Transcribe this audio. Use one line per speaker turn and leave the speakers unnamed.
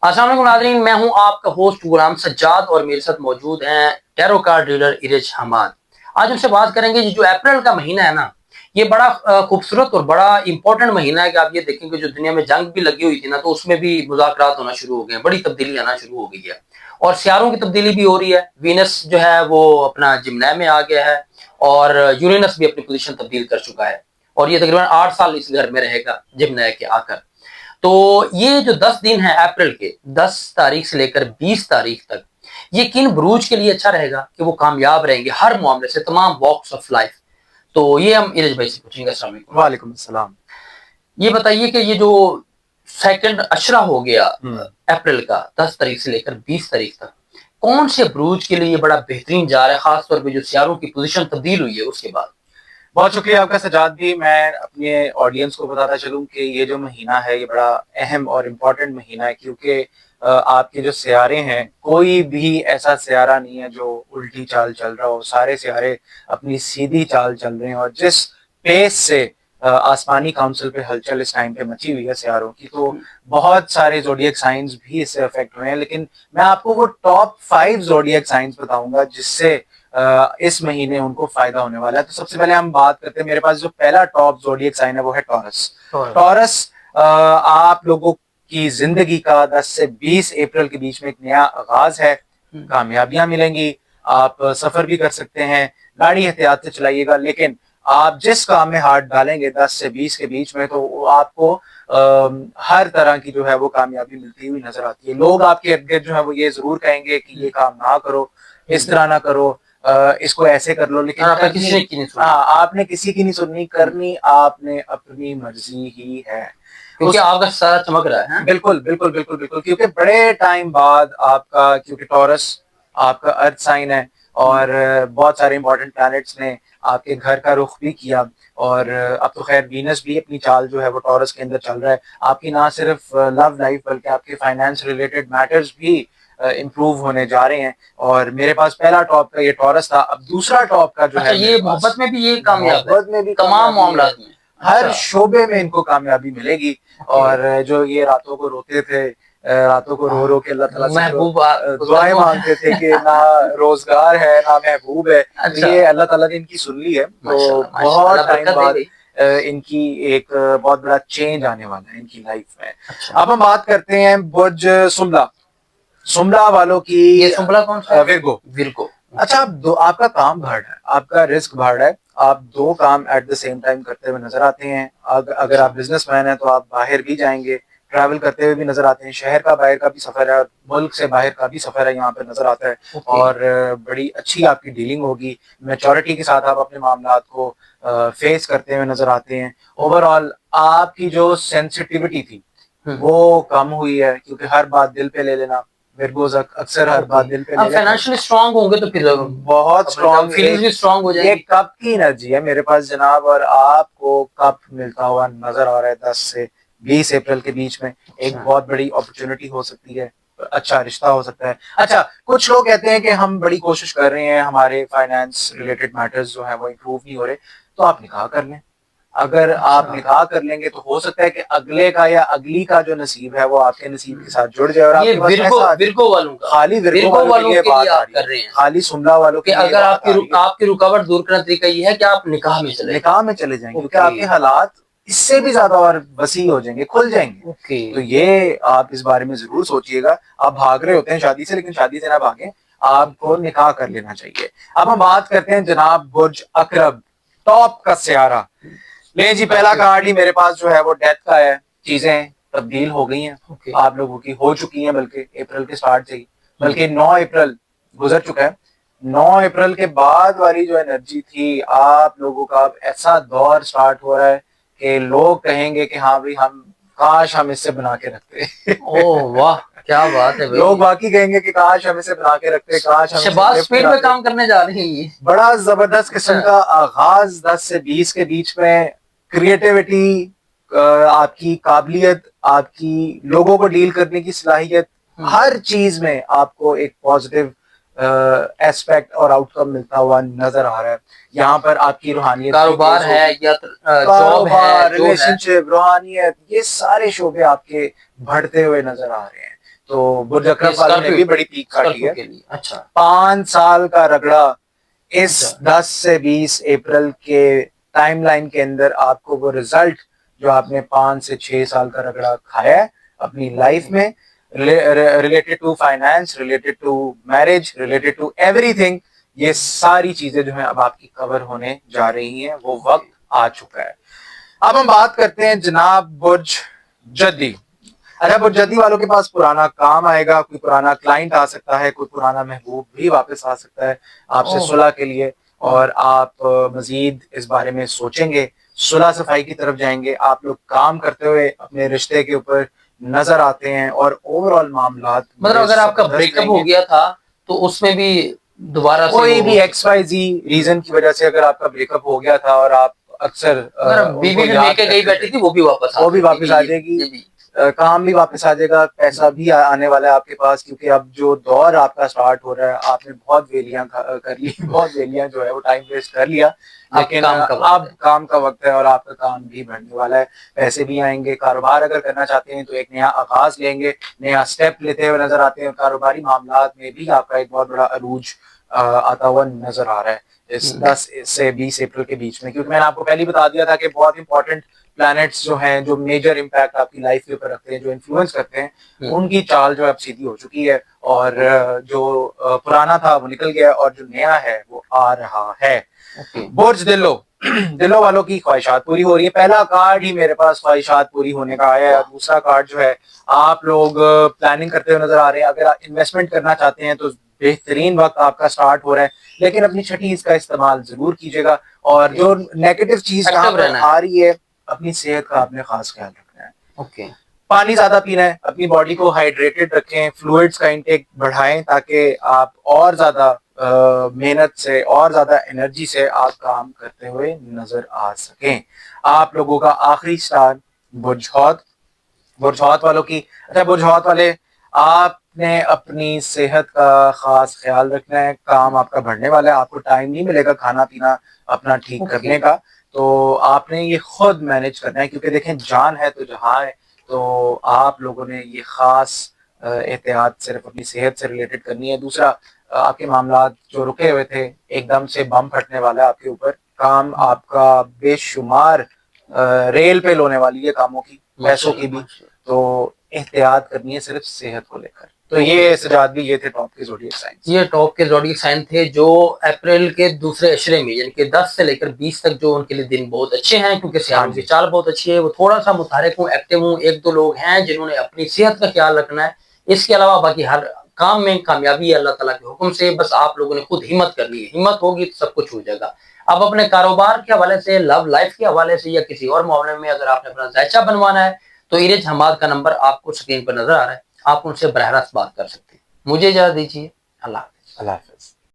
अस्सलाम वालेकुम नाज़रीन, मैं हूं आपका होस्ट गुलाम सज्जाद और मेरे साथ मौजूद हैं tarot card reader Iraj Hamad. आज उनसे बात करेंगे जो अप्रैल का महीना है ना, ये बड़ा खूबसूरत और बड़ा इंपॉर्टेंट महीना है कि आप ये देखेंगे जो दुनिया में जंग भी लगी हुई थी ना, तो उसमें भी मुज़ाकरात होना शुरू हो गए हैं, बड़ी तब्दीली आना शुरू हो गई है और सियारों की तब्दीली भी हो रही है। वीनस जो है वो अपना जिम्ना में आ गया है और यूरेनस भी अपनी पोजीशन तब्दील कर चुका है और ये तकरीबन 8 साल इस घर में रहेगा जिम्ना के आकर। तो ये जो 10 दिन है अप्रैल के 10 तारीख से लेकर 20 तारीख तक, ये किन बुरूज के लिए अच्छा रहेगा कि वो कामयाब रहेंगे हर मामले से, तमाम वॉक्स ऑफ लाइफ। तो ये हम इरेज भाई से पूछेंगे। अस्सलाम वालेकुम।
वालेकुम अस्सलाम।
ये बताइए कि ये जो सेकंड अशरा हो गया अप्रैल का 10 तारीख से लेकर 20 तारीख तक, कौन से बुरूज के लिए ये बड़ा बेहतरीन जा रहा है, खासतौर पर जो सियारों की पोजीशन तब्दील हुई है उसके बाद?
बहुत शुक्रिया आपका सजाद भी। मैं अपने ऑडियंस को बताता चलूं कि ये जो महीना है ये बड़ा अहम और इम्पोर्टेंट महीना है, क्योंकि आपके जो सियारे हैं, कोई भी ऐसा सियारा नहीं है जो उल्टी चाल चल रहा हो। सारे सियारे अपनी सीधी चाल चल रहे हैं और जिस पेस से आसमानी काउंसिल पे हलचल इस टाइम पे मची हुई है सियारों की, तो बहुत सारे जोडियक साइंस भी इससे अफेक्ट हुए हैं। लेकिन मैं आपको वो टॉप 5 जोडियक साइंस बताऊंगा जिससे इस महीने उनको फायदा होने वाला है। तो सबसे पहले हम बात करते हैं, मेरे पास जो पहला टॉप जोडियक साइन है वो है टॉरस। टॉरस आप लोगों की जिंदगी का 10 से 20 अप्रैल के बीच में एक नया आगाज है। कामयाबियां मिलेंगी, आप सफर भी कर सकते हैं, गाड़ी एहतियात से चलाइएगा, लेकिन आप जिस काम में हाथ डालेंगे 10 से 20 के बीच में, तो आपको हर तरह की जो है वो कामयाबी मिलती हुई नजर आती है। लोग आपके इर्द गिर्द जो है वो ये जरूर कहेंगे कि ये काम ना करो, इस तरह ना करो, इसको ऐसे कर लो, लेकिन
आपने किसी की नहीं सुनी।
आपने किसी की नहीं सुननी, करनी आपने अपनी मर्जी ही है,
क्योंकि आपका सारा चमक रहा है।
बिल्कुल बिल्कुल बिल्कुल बिल्कुल, क्योंकि बड़े टाइम बाद आपका, क्योंकि टॉरस आपका अर्थ साइन है और बहुत सारे इंपॉर्टेंट प्लैनेट्स ने आपके घर का रुख भी किया, और अब तो खैर वीनस भी अपनी चाल जो है वो टॉरस के अंदर चल रहा है। आपकी ना सिर्फ लव लाइफ बल्कि आपके फाइनेंस रिलेटेड मैटर्स भी इम्प्रूव होने जा रहे हैं। और मेरे पास पहला टॉप का ये टॉरस था। अब दूसरा टॉप का जो है,
ये मोहब्बत में भी ये कामयाब है,
मोहब्बत में भी
तमाम मामलात में,
हर शोबे में इनको कामयाबी मिलेगी। और जो ये रातों को रोते थे, रातों को रो रो के अल्लाह ताला से दुआएं मांगते थे कि ना रोजगार है ना महबूब है, तो ये अल्लाह ताला ने इनकी सुन ली है। तो बहुत टाइम बाद इनकी एक बहुत बड़ा चेंज आने वाला है इनकी लाइफ में। अब हम बात करते हैं बुर्ज सुमला। सुमला वालों की,
ये सुमला कौन सा?
विर्गो।
विर्गो।
अच्छा, आपका काम बढ़ रहा है, आपका रिस्क बढ़ रहा है, आप 2 काम एट द सेम टाइम करते हुए नजर आते हैं। अगर आप बिजनेसमैन हैं तो आप बाहर भी जाएंगे, ट्रैवल करते हुए भी नजर आते हैं, शहर का बाहर का भी सफर है, मुल्क से बाहर का भी सफर है, यहाँ पे नजर आता है। और बड़ी अच्छी आपकी डीलिंग होगी, मैच्योरिटी के साथ आप अपने मामलात को फेस करते हुए नजर आते हैं। ओवरऑल आपकी जो सेंसिटिविटी थी वो कम हुई है, क्योंकि हर बात दिल पे ले लेना, विर्गोस अक्सर हर बात दिल पे ले लेते हैं।
फाइनेंशियली स्ट्रांग होंगे तो फिर
बहुत स्ट्रांग,
फीलिंग्स भी स्ट्रांग हो जाएंगी।
ये कप की एनर्जी है मेरे पास जनाब, और आपको कप मिलता हुआ नजर आ रहा है 10 से 20 अप्रैल के बीच में। एक बहुत बड़ी अपॉर्चुनिटी हो सकती है, अच्छा रिश्ता हो सकता है। अच्छा, कुछ लोग कहते हैं कि हम बड़ी कोशिश कर रहे हैं, हमारे फाइनेंस रिलेटेड मैटर्स जो है वो इम्प्रूव नहीं हो रहे, तो आप निकाह कर लें। अगर आप निकाह कर लेंगे तो हो सकता है कि अगले का या अगली का जो नसीब है वो आपके नसीब के साथ जुड़ जाए। और
ये विर्गो वालों का,
खाली विर्गो वालों के लिए आप कर रहे हैं, खाली सुमला वालों के,
अगर आपकी रुकावट दूर करने का तरीका ये है कि आप निकाह में चले जाएं,
क्योंकि आपके हालात इससे भी ज्यादा और वसी हो जाएंगे, खुल जाएंगे। तो ये आप इस बारे में जरूर सोचिएगा। आप भाग रहे होते हैं शादी से, लेकिन शादी से ना भागें, आपको निकाह कर लेना चाहिए। अब हम बात करते हैं जनाब बुर्ज अकरब, टॉप का सियारा। ले जी, पहला कार्ड ही मेरे पास जो है वो डेथ का है। चीजें तब्दील हो गई हैं, आप लोगों की हो चुकी हैं, बल्कि अप्रैल के स्टार्ट से ही, बल्कि 9 अप्रैल गुजर चुका है। 9 अप्रैल के बाद वाली जो एनर्जी थी, आप लोगों का अब ऐसा दौर स्टार्ट हो रहा है कि लोग कहेंगे कि हाँ भाई, हम काश हम इससे बना के रखते।
ओह वाह, क्या बात है भाई।
लोग बाकी कहेंगे कि काश हम इसे बना के रखते, काश हम
शहबाज स्पीड में काम करने जा रही है।
बड़ा जबरदस्त किस्म का आगाज 10 से 20 के बीच में। क्रिएटिविटी, आपकी काबिलियत, आपकी लोगों को डील करने की सलाहियत, हर चीज में आपको एक पॉजिटिव एस्पेक्ट और आउटकम मिलता हुआ नजर आ रहा है। यहाँ पर आपकी रूहानियत,
कारोबार है या जॉब है,
रिलेशनशिप, रूहानियत, ये सारे शोबे आपके बढ़ते हुए नजर आ रहे हैं। तो बुर्ज अकरम वालों ने भी बड़ी पीक काटी है।
के लिए अच्छा
5 साल का रगड़ा इस
अच्छा
10 से 20 अप्रैल के टाइमलाइन के अंदर आपको वो रिजल्ट जो आपने 5 से 6 साल का रगड़ा खाया है अपनी लाइफ में, related to finance, related to marriage, related to everything, ये सारी चीजें जो है अब आपकी कवर होने जा रही हैं। वो वक्त आ चुका है। अब हम बात करते हैं जनाब बुर्ज जद्दी। अच्छा, बुर्ज जद्दी वालों के पास पुराना काम आएगा, कोई पुराना क्लाइंट आ सकता है, कोई पुराना महबूब भी वापस आ सकता है आपसे
ओह
सुलह के लिए, और आप मजीद इस बारे में सोचेंगे, सुलह सफाई की तरफ जाएंगे। आप लोग काम करते हुए अपने रिश्ते के ऊपर नजर आते हैं और ओवरऑल मामलात
मतलब अगर आपका
जबरदस्त
ब्रेकअप हो
रहेंगे।
गया था तो उसमें भी दोबारा से
कोई
वो
भी XYZ रीजन की वजह से अगर आपका ब्रेकअप हो गया था और आप अक्सर
अगर बीवी
उनको
भी
याद
लेके गई
करते
बैठी
थे,
थी वो भी वापस
वो भी वापस आ
ये
जाएगी,
भी
काम भी वापस आ जाएगा, पैसा भी आने वाला है आपके पास, क्योंकि अब जो दौर आपका स्टार्ट हो रहा है, आपने बहुत वेलियां कर ली, बहुत वेलियां जो है वो टाइम वेस्ट कर लिया, लेकिन अब काम का वक्त है और आपका काम भी बढ़ने वाला है, पैसे भी आएंगे। कारोबार अगर करना चाहते हैं तो एक नया आगाज लेंगे, नया स्टेप लेते हुए नजर आते हैं। कारोबारी मामलात में भी आपका एक बहुत बड़ा अरूज आता हुआ नजर आ रहा है इस 10 से 20 अप्रैल के बीच में, क्योंकि मैंने आपको पहले ही बता दिया था कि बहुत इंपॉर्टेंट प्लैनेट्स जो हैं, जो मेजर इम्पैक्ट आपकी लाइफ के ऊपर रखते हैं, जो इन्फ्लुएंस करते हैं, उनकी चाल जो है अब सीधी हो चुकी है, और जो पुराना था वो निकल गया और जो नया है वो आ रहा है। बुर्ज दिलो दिलो वालों की ख्वाहिशात पूरी हो रही है। पहला कार्ड ही मेरे पास ख्वाहिशात पूरी होने का आया है। दूसरा कार्ड जो है, आप लोग प्लानिंग करते हुए नजर आ रहे हैं। अगर आप इन्वेस्टमेंट करना चाहते हैं तो बेहतरीन वक्त आपका स्टार्ट हो रहा है, लेकिन अपनी छठी इसका इस्तेमाल जरूर कीजिएगा। और जो नेगेटिव चीज जहां पर आ रही है, अपनी सेहत का आपने खास ख्याल रखना है।
ओके
पानी ज्यादा पीना है, अपनी बॉडी को हाइड्रेटेड रखें, फ्लूइड्स का इंटेक बढ़ाएं, ताकि आप और ज्यादा मेहनत से और ज्यादा एनर्जी से आप काम करते हुए नजर आ सकें। आप लोगों का आखिरी स्टार बुर्जहौत, बुर्जहौत वालों की। अच्छा, बुर्जहौत वाले, आपने अपनी सेहत का खास ख्याल रखना है। काम आपका बढ़ने वाला है, आपको टाइम नहीं मिलेगा खाना पीना अपना ठीक करने का, तो आपने ये खुद मैनेज करना है, क्योंकि देखें जान है तो जहां है। तो आप लोगों ने ये खास एहतियात सिर्फ अपनी सेहत से रिलेटेड करनी है। दूसरा, आपके मामलात जो रुके हुए थे, एकदम से बम फटने वाला है आपके ऊपर। काम आपका बेशुमार रेल पे लोने वाली है कामों की, पैसों की भी, तो एहतियात करनी है सिर्फ सेहत को लेकर। तो ये सजाद भी, ये थे टॉप के ज़ोडिएक साइंस।
ये टॉप के ज़ोडिएक साइन थे जो अप्रैल के दूसरे अशरे में, यानी कि 10 से लेकर 20 तक, जो उनके लिए दिन बहुत अच्छे हैं, क्योंकि सियारों की चाल बहुत अच्छी है। वो थोड़ा सा मुतारिक हूँ, एक्टिव हूँ। एक दो लोग हैं जिन्होंने अपनी सेहत का ख्याल रखना है। इसके अलावा बाकी हर काम में कामयाबी है अल्लाह ताला के हुक्म से। बस आप लोगों ने खुद हिम्मत करनी है, हिम्मत होगी तो सब कुछ हो जाएगा। अब अपने कारोबार के हवाले से, लव लाइफ के हवाले से, या किसी और मामले में अगर आपने अपना जायचा बनवाना है, तो इरेज हमाद का नंबर आपको स्क्रीन पर नजर आ रहा है, आप उनसे बरह रास्त बात कर सकते हैं। मुझे इजाजत दीजिए, अल्लाह हाफ़िज़।
अल्लाह हाफ़िज़।